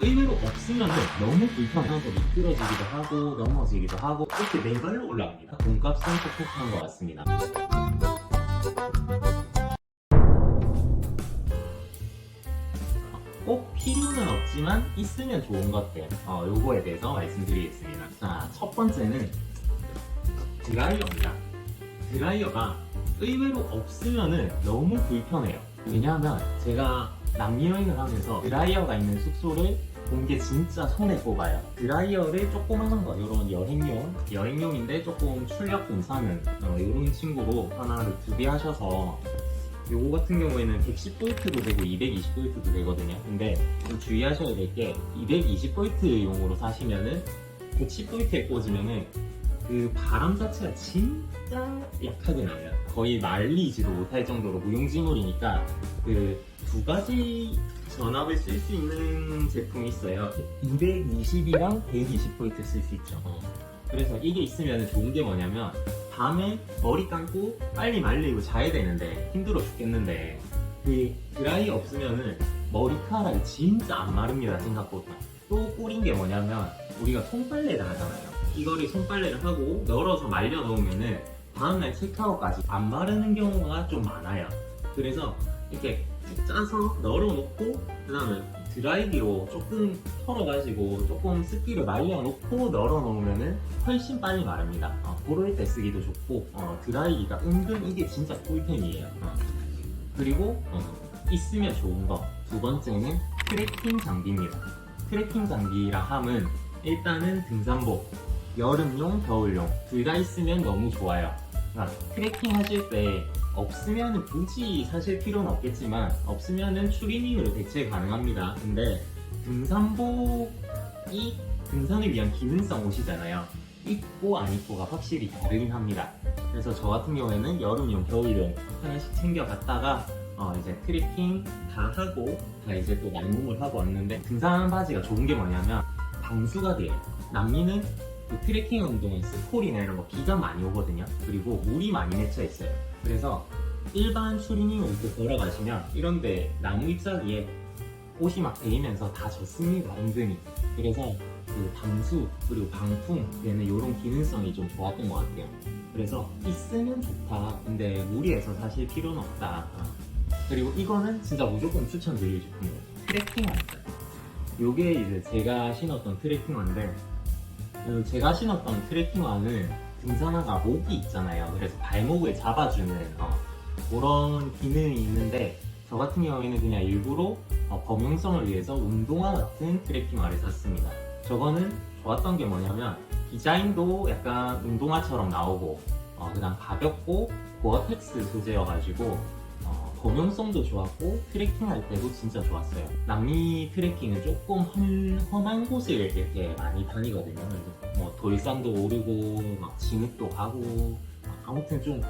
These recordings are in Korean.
의외로 없으면 너무 불편하고 미끄러지기도 하고 넘어지기도 하고 이렇게 네 발로 올라갑니다. 돈값은 톡톡한 것 같습니다. 꼭 필요는 없지만 있으면 좋은 것들 요거에 대해서 말씀드리겠습니다. 자, 첫 번째는 드라이어입니다. 드라이어가 의외로 없으면 너무 불편해요. 왜냐하면 제가 남미 여행을 하면서 드라이어가 있는 숙소를 본 게 진짜 손에 꼽아요. 드라이어를 조그마한 거, 이런 여행용인데 조금 출력 괜찮은 이런 친구로 하나를 구비하셔서 요거 같은 경우에는 110V도 되고 220V도 되거든요. 근데 좀 주의하셔야 될 게 220V용으로 사시면은 110V에 꽂으면은 그 바람 자체가 진짜 약하게 나요. 거의 말리지도 못할 정도로 무용지물이니까 그 두 가지 전압을 쓸 수 있는 제품이 있어요. 220이랑 120V 쓸 수 있죠. 그래서 이게 있으면 좋은 게 뭐냐면 밤에 머리 감고 빨리 말리고 자야 되는데 힘들어 죽겠는데 그 드라이 없으면은 머리카락이 진짜 안 마릅니다. 생각보다. 또 꿀인 게 뭐냐면 우리가 손빨래를 하잖아요. 이거를 손빨래를 하고 널어서 말려 놓으면은 다음날 체크아웃까지 안 마르는 경우가 좀 많아요. 그래서 이렇게 짜서 널어놓고 그 다음에 드라이기로 조금 털어가지고 조금 습기를 말려놓고 널어놓으면은 훨씬 빨리 마릅니다. 그럴 때 쓰기도 좋고 드라이기가 은근 이게 진짜 꿀템이에요. 그리고 있으면 좋은 거 두 번째는 트레킹 장비입니다. 트레킹 장비라 함은 일단은 등산복 여름용, 겨울용 둘 다 있으면 너무 좋아요. 트레킹 하실 때 없으면 굳이 사실 필요는 없겠지만 없으면 추리닝으로 대체 가능합니다. 근데 등산복이 등산을 위한 기능성 옷이잖아요. 입고 안 입고가 확실히 다르긴 합니다. 그래서 저 같은 경우에는 여름용, 겨울용 하나씩 챙겨갔다가 이제 트레킹 다 하고 다 이제 또 말몸을 하고 왔는데 등산 바지가 좋은 게 뭐냐면 방수가 돼요. 남미는 그 트레킹 운동은 스콜이나 이런 거 비가 많이 오거든요. 그리고 물이 많이 맺혀 있어요. 그래서 일반 추리닝을 이렇게 걸어가시면 이런데 나무 잎사귀에 옷이 막 베이면서 다 젖습니다. 은근히. 그래서 그 방수 그리고 방풍 되는 이런 기능성이 좀 좋았던 것 같아요. 그래서 있으면 좋다. 근데 무리해서 사실 필요는 없다. 그리고 이거는 진짜 무조건 추천드리고 싶은 거예요. 트레킹화입니다. 요게 이제 제가 신었던 트레킹화인데 제가 신었던 트레킹화는 등산화가 목이 있잖아요. 그래서 발목을 잡아주는 그런 기능이 있는데 저 같은 경우에는 그냥 일부러 범용성을 위해서 운동화 같은 트레킹화를 샀습니다. 저거는 좋았던 게 뭐냐면 디자인도 약간 운동화처럼 나오고 그 다음 가볍고 고어텍스 소재여가지고 범용성도 좋았고 트레킹 할 때도 진짜 좋았어요. 남미 트레킹은 조금 험한 곳을 이렇게 많이 다니거든요. 뭐 돌산도 오르고 막 진흙도 가고 아무튼 좀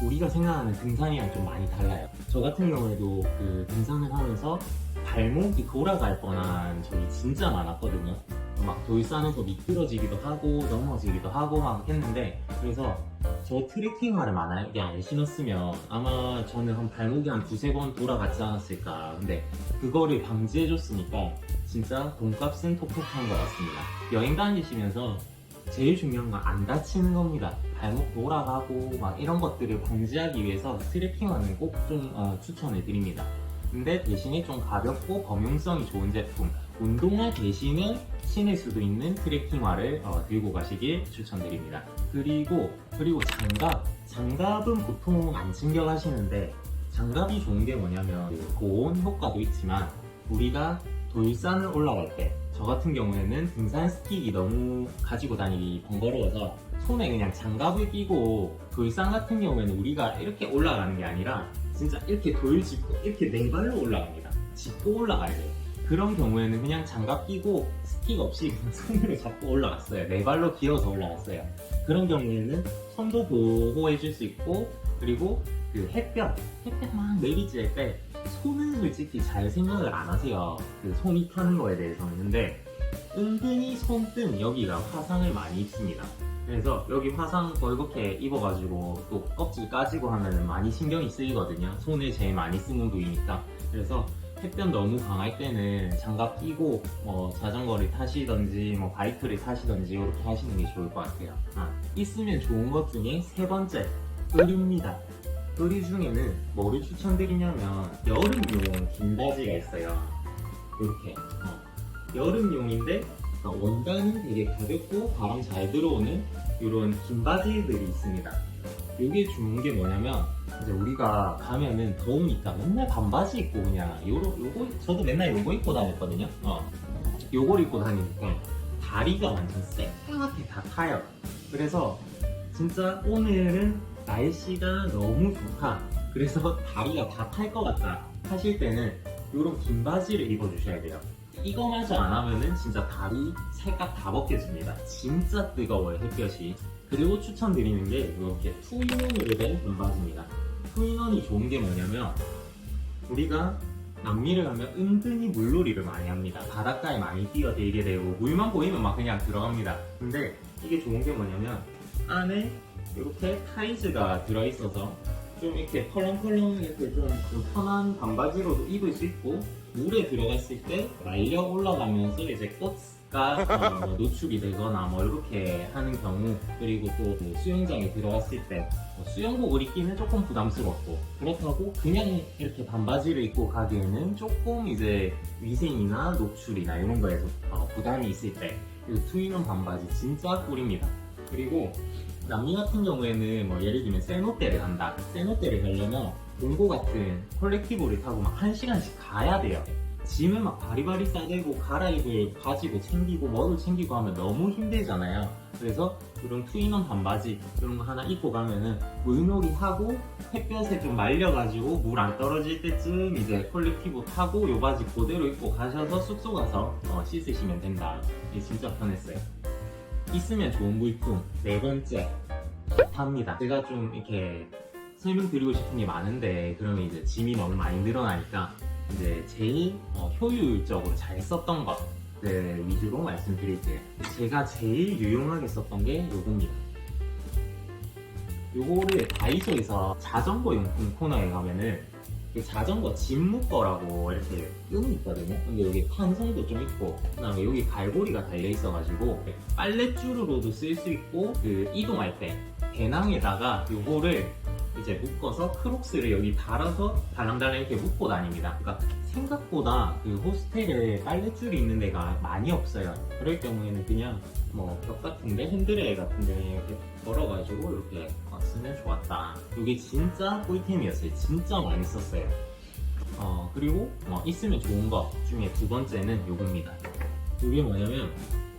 우리가 생각하는 등산이랑 좀 많이 달라요. 저 같은 경우에도 그 등산을 하면서 발목이 돌아갈 뻔한 적이 진짜 많았거든요. 막 돌산에서 미끄러지기도 하고 넘어지기도 하고 막 했는데 그래서 저 트레킹화를 만약에 안 신었으면 아마 저는 한 발목이 한 두세 번 돌아갔지 않았을까. 근데 그거를 방지해줬으니까 진짜 돈값은 톡톡한 것 같습니다. 여행 다니시면서 제일 중요한 건 안 다치는 겁니다. 발목 돌아가고 막 이런 것들을 방지하기 위해서 트레킹화는 꼭 좀 추천해 드립니다. 근데 대신에 좀 가볍고 범용성이 좋은 제품 운동화 대신에 신을 수도 있는 트레킹화를 들고 가시길 추천드립니다. 그리고 장갑은 보통 안 챙겨 가시는데 장갑이 좋은 게 뭐냐면 보온 효과도 있지만 우리가 돌산을 올라갈 때 저 같은 경우에는 등산 스틱이 너무 가지고 다니기 번거로워서 손에 그냥 장갑을 끼고 돌산 같은 경우에는 우리가 이렇게 올라가는 게 아니라 진짜 이렇게 돌 짚고 이렇게 네 발로 올라갑니다. 짚고 올라가야 돼요. 그런 경우에는 그냥 장갑 끼고 스틱 없이 그냥 손으로 잡고 올라갔어요. 네 발로 기어서 올라갔어요. 그런 경우에는 손도 보호해줄 수 있고 그리고 그 햇볕 막 내리쬐 때 손은 솔직히 잘 생각을 안 하세요. 그 손이 타는 거에 대해서는. 근데 은근히 손등 여기가 화상을 많이 입습니다. 그래서 여기 화상 벌겋게 입어가지고 또 껍질 까지고 하면 많이 신경이 쓰이거든요. 손을 제일 많이 쓰는 부위니까. 그래서 햇볕 너무 강할 때는 장갑 끼고 뭐 자전거를 타시던지 뭐 바이크를 타시던지 이렇게 하시는 게 좋을 것 같아요. 있으면 좋은 것 중에 세 번째, 의류입니다. 의류 중에는 뭐를 추천드리냐면 여름용 긴 바지가 있어요. 이렇게 여름용인데 원단은 되게 가볍고 바람 잘 들어오는 이런 긴 바지들이 있습니다. 이게 좋은 게 뭐냐면 이제 우리가 가면은 더우니까 맨날 반바지 입고 그냥 요거 저도 맨날 요거 입고 다녔거든요. 요걸 입고 다니니까 다리가 완전 새까맣게 다 타요. 그래서 진짜 오늘은 날씨가 너무 좋다, 그래서 다리가 다 탈 것 같다 하실 때는 요런 긴 바지를 입어주셔야 돼요. 이거마저 안 하면은 진짜 다리 살갗 다 벗겨집니다. 진짜 뜨거워요, 햇볕이. 그리고 추천드리는 게 이렇게 투인원으로 된 반바지입니다. 투인원이 좋은 게 뭐냐면 우리가 남미를 가면 은근히 물놀이를 많이 합니다. 바닷가에 많이 뛰어들게 되고 물만 보이면 막 그냥 들어갑니다. 근데 이게 좋은 게 뭐냐면 안에 이렇게 타이즈가 들어있어서 좀 이렇게 펄렁펄렁 이렇게 좀 편한 반바지로도 입을 수 있고 물에 들어갔을 때 말려 올라가면서 이제 꽃가 노출이 되거나 뭐 이렇게 하는 경우, 그리고 또 수영장에 들어갔을 때 수영복을 입기는 조금 부담스럽고, 그렇다고 그냥 이렇게 반바지를 입고 가기에는 조금 이제 위생이나 노출이나 이런 거에서 부담이 있을 때 이 투인원 반바지 진짜 꿀입니다. 그리고 남미 같은 경우에는 뭐 예를 들면 세노떼를 한다. 세노떼를 가려면 공고 같은 콜렉티브를 타고 막 1시간씩 가야 돼요. 짐을 막 바리바리 싸들고 갈아입을 가지고 챙기고 뭐를 챙기고 하면 너무 힘들잖아요. 그래서 이런 투인원 반바지 이런 거 하나 입고 가면은 물놀이 하고 햇볕에 좀 말려가지고 물 안 떨어질 때쯤 이제 콜렉티브 타고 요 바지 그대로 입고 가셔서 숙소 가서 씻으시면 된다. 이게 진짜 편했어요. 있으면 좋은 물품 네 번째, 기타입니다. 제가 좀 이렇게 설명드리고 싶은 게 많은데 그러면 이제 짐이 너무 많이 늘어나니까 이제 제일 효율적으로 잘 썼던 것들 위주로 말씀드릴게요. 제가 제일 유용하게 썼던 게 요겁니다. 요거를 다이소에서 자전거 용품 코너에 가면은 자전거 짐 묶어라고 이렇게 끈이 있거든요. 근데 여기 탄성도 좀 있고, 그 다음에 여기 갈고리가 달려 있어가지고 빨랫줄로도 쓸 수 있고, 그 이동할 때 배낭에다가 요거를 이제 묶어서 크록스를 여기 달아서 달랑달랑 이렇게 묶고 다닙니다. 그러니까 생각보다 그 호스텔에 빨랫줄이 있는 데가 많이 없어요. 그럴 경우에는 그냥 뭐 벽 같은데, 핸드레일 같은데 이렇게 걸어가지고 이렇게 쓰면 좋았다. 이게 진짜 꿀템이었어요. 진짜 많이 썼어요. 그리고 있으면 좋은 것 중에 두 번째는 요겁니다. 이게 뭐냐면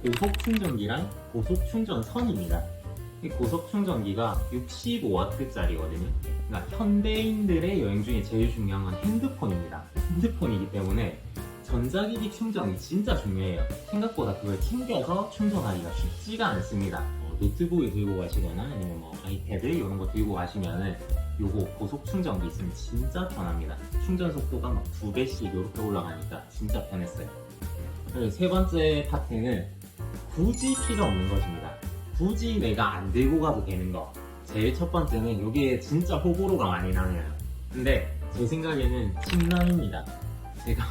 고속 충전기랑 고속 충전선입니다. 이 고속 충전기가 65W짜리거든요. 그러니까 현대인들의 여행 중에 제일 중요한 건 핸드폰입니다. 핸드폰이기 때문에 전자기기 충전이 진짜 중요해요. 생각보다 그걸 챙겨서 충전하기가 쉽지가 않습니다. 노트북을 들고 가시거나 아니면 뭐 아이패드 이런 거 들고 가시면은 요거 고속 충전기 있으면 진짜 편합니다. 충전 속도가 막 2배씩 이렇게 올라가니까 진짜 편했어요. 그리고 세 번째 파트는 굳이 필요 없는 것입니다. 굳이 내가 안 들고 가도 되는 거. 제일 첫 번째는 여기에 진짜 호불호가 많이 나뉘어요. 근데 제 생각에는 침낭입니다. 제가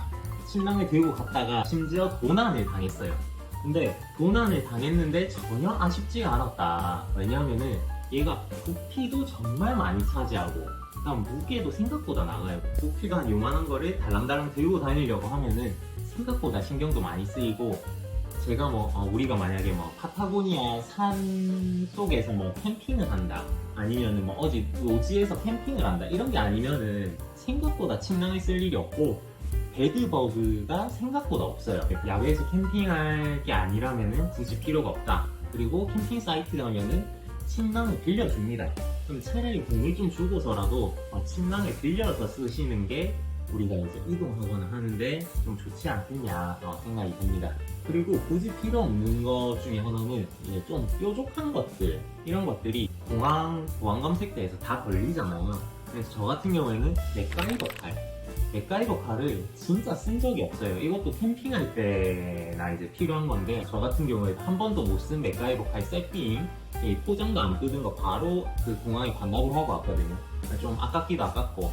침낭을 들고 갔다가 심지어 도난을 당했어요. 근데 도난을 당했는데 전혀 아쉽지가 않았다. 왜냐하면은 얘가 부피도 정말 많이 차지하고 그다음 무게도 생각보다 나가요. 부피가 한 요만한 거를 달랑달랑 들고 다니려고 하면은 생각보다 신경도 많이 쓰이고, 제가 우리가 만약에 파타고니아 산 속에서 캠핑을 한다, 아니면은 어디 요지에서 캠핑을 한다, 이런 게 아니면은 생각보다 침낭을 쓸 일이 없고, 베드버그가 생각보다 없어요. 야외에서 캠핑할 게 아니라면은 굳이 필요가 없다. 그리고 캠핑 사이트 가면은 침낭을 빌려줍니다. 그럼 차라리 돈을 좀 주고서라도 침낭을 빌려서 쓰시는 게 우리가 이제 이동하거나 하는데 좀 좋지 않겠냐 생각이 듭니다. 그리고 굳이 필요 없는 것 중에 하나는 이제 좀 뾰족한 것들, 이런 것들이 공항 보안 검색대에서 다 걸리잖아요. 그래서 저 같은 경우에는 맥가이버 칼을 진짜 쓴 적이 없어요. 이것도 캠핑할 때나 이제 필요한 건데, 저 같은 경우에 한 번도 못 쓴 맥가이버 칼 세핑, 이 포장도 안 뜯은 거 바로 그 공항에 반납을 하고 왔거든요. 좀 아깝기도 아깝고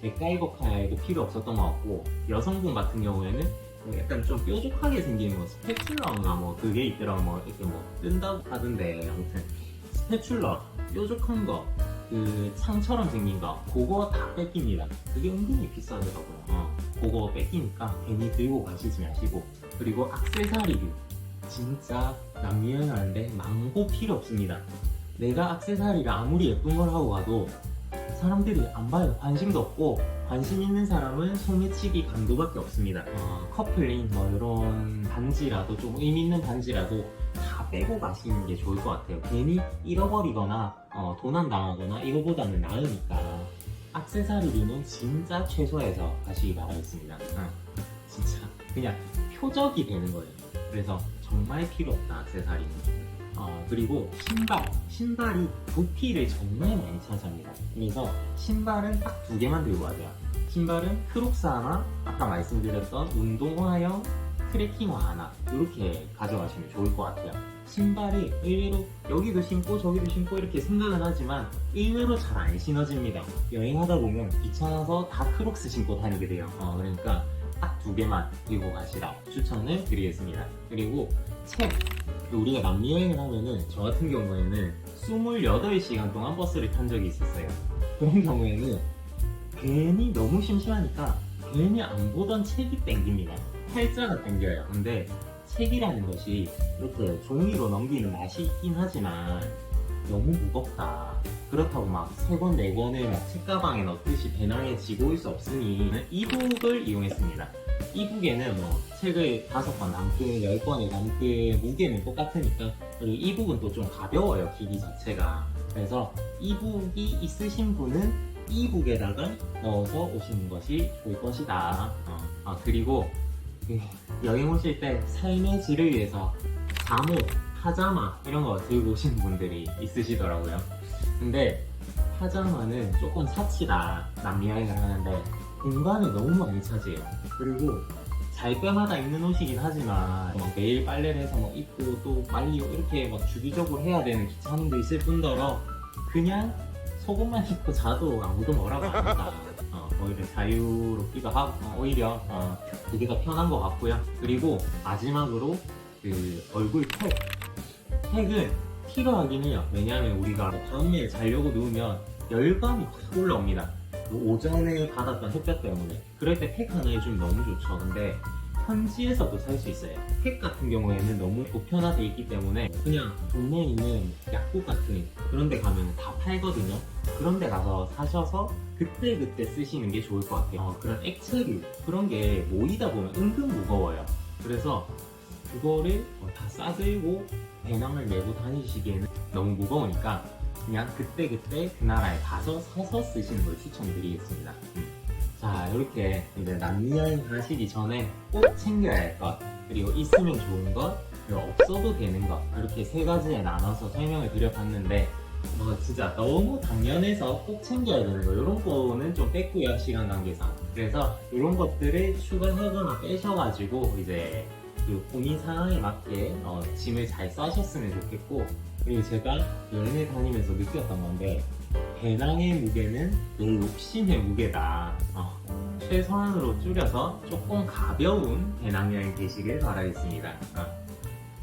맥가이버 칼도 필요 없었던 것 같고, 여성분 같은 경우에는 뭐 약간 좀 뾰족하게 생긴 뭐 스패츌러인가 뭐 그게 있더라고. 뭐 이렇게 뭐 뜬다고 하던데, 아무튼 스패츌러 뾰족한 거, 그 창처럼 생긴 거, 그거 다 뺏깁니다. 그게 은근히 비싸더라고요. 그거 뺏기니까 괜히 들고 가시지 마시고. 그리고 액세서리류 진짜 남미 여행하는데 망고 필요 없습니다. 내가 액세서리를 아무리 예쁜 걸 하고 가도 사람들이 안 봐요. 관심도 없고, 관심 있는 사람은 소매치기 강도밖에 없습니다. 커플링 뭐 이런 반지라도, 좀 의미 있는 반지라도 다 빼고 가시는 게 좋을 것 같아요. 괜히 잃어버리거나 도난 당하거나 이거보다는 나으니까 액세서리류는 진짜 최소해서 가시기 바라겠습니다. 진짜 그냥 표적이 되는 거예요. 그래서 정말 필요 없다, 액세서리는. 그리고 신발이 부피를 정말 많이 차지합니다. 그래서 신발은 딱 2개만 들고 가세요. 신발은 크록스 하나, 아까 말씀드렸던 운동화형 트레킹화 하나, 이렇게 가져가시면 좋을 것 같아요. 신발이 의외로 여기도 신고 저기도 신고 이렇게 생각은 하지만 의외로 잘 안 신어집니다. 여행하다 보면 귀찮아서 다 크록스 신고 다니게 돼요. 그러니까 딱 2개만 들고 가시라 추천을 드리겠습니다. 그리고 책, 우리가 남미 여행을 하면은 저 같은 경우에는 28시간 동안 버스를 탄 적이 있었어요. 그런 경우에는 괜히 너무 심심하니까 괜히 안 보던 책이 땡깁니다. 팔자가 땡겨요. 근데 책이라는 것이 이렇게 종이로 넘기는 맛이 있긴 하지만 너무 무겁다. 그렇다고 막 3권, 4권을 막 책가방에 넣듯이 배낭에 지고 올 수 없으니 이북을 이용했습니다. 이북에는 뭐 책을 5권 담고 10권을 담고 무게는 똑같으니까, 그리고 이북은 또 좀 가벼워요, 기기 자체가. 그래서 이북이 있으신 분은 이북에다가 넣어서 오시는 것이 좋을 것이다. 그리고 여행 오실 때 삶의 질을 위해서 잠옷, 파자마 이런 거 들고 오시는 분들이 있으시더라고요. 근데 파자마는 조금 사치다. 남미 여행을 하는데 공간을 너무 많이 차지해요. 그리고 잘 때마다 입는 옷이긴 하지만 매일 빨래를 해서 입고 또 말리고 이렇게 주기적으로 해야 되는 귀찮음도 있을 뿐더러 그냥 속옷만 입고 자도 아무도 뭐라고 안 한다. 오히려 자유롭기도 하고 오히려 그게 더 편한 것 같고요. 그리고 마지막으로 그 얼굴 팩은 필요하긴 해요. 왜냐하면 우리가 다음날 자려고 누우면 열감이 확 올라옵니다. 오전에 받았던 햇볕 때문에. 그럴 때 팩 하나 해주면 너무 좋죠. 근데 현지에서도 살 수 있어요. 팩 같은 경우에는 너무 보편화되어 있기 때문에 그냥 동네에 있는 약국 같은 그런 데 가면 다 팔거든요. 그런 데 가서 사셔서 그때그때 쓰시는 게 좋을 것 같아요. 그런 액체류 그런 게 모이다 보면 은근 무거워요. 그래서 그거를 다 싸들고 배낭을 메고 다니시기에는 너무 무거우니까 그냥 그때그때 그 나라에 가서 사서 쓰시는 걸 추천드리겠습니다. 자, 이렇게 이제 남미 여행 가시기 전에 꼭 챙겨야 할 것, 그리고 있으면 좋은 것, 그리고 없어도 되는 것, 이렇게 3가지에 나눠서 설명을 드려봤는데 진짜 너무 당연해서 꼭 챙겨야 되는 거 이런 거는 좀 뺐고요, 시간 관계상. 그래서 이런 것들을 추가하거나 빼셔가지고 이제 그 본인 상황에 맞게 짐을 잘 싸셨으면 좋겠고, 그리고 제가 여행을 다니면서 느꼈던 건데 배낭의 무게는 내 욕심의 무게다. 최소한으로 줄여서 조금 가벼운 배낭여행 되시길 바라겠습니다.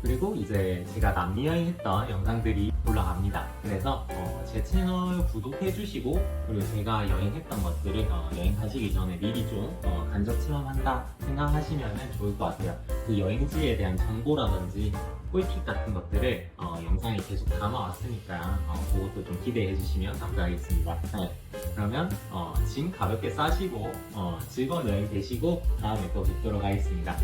그리고 이제 제가 남미 여행했던 영상들이 올라갑니다. 그래서 제 채널 구독해주시고, 그리고 제가 여행했던 것들을 여행 가시기 전에 미리 좀 간접 체험한다 생각하시면 좋을 것 같아요. 그 여행지에 대한 정보라든지 꿀팁 같은 것들을 영상에 계속 담아왔으니까 그것도 좀 기대해 주시면 감사하겠습니다. 네. 그러면 짐 가볍게 싸시고 즐거운 여행 되시고 다음에 또 뵙도록 하겠습니다.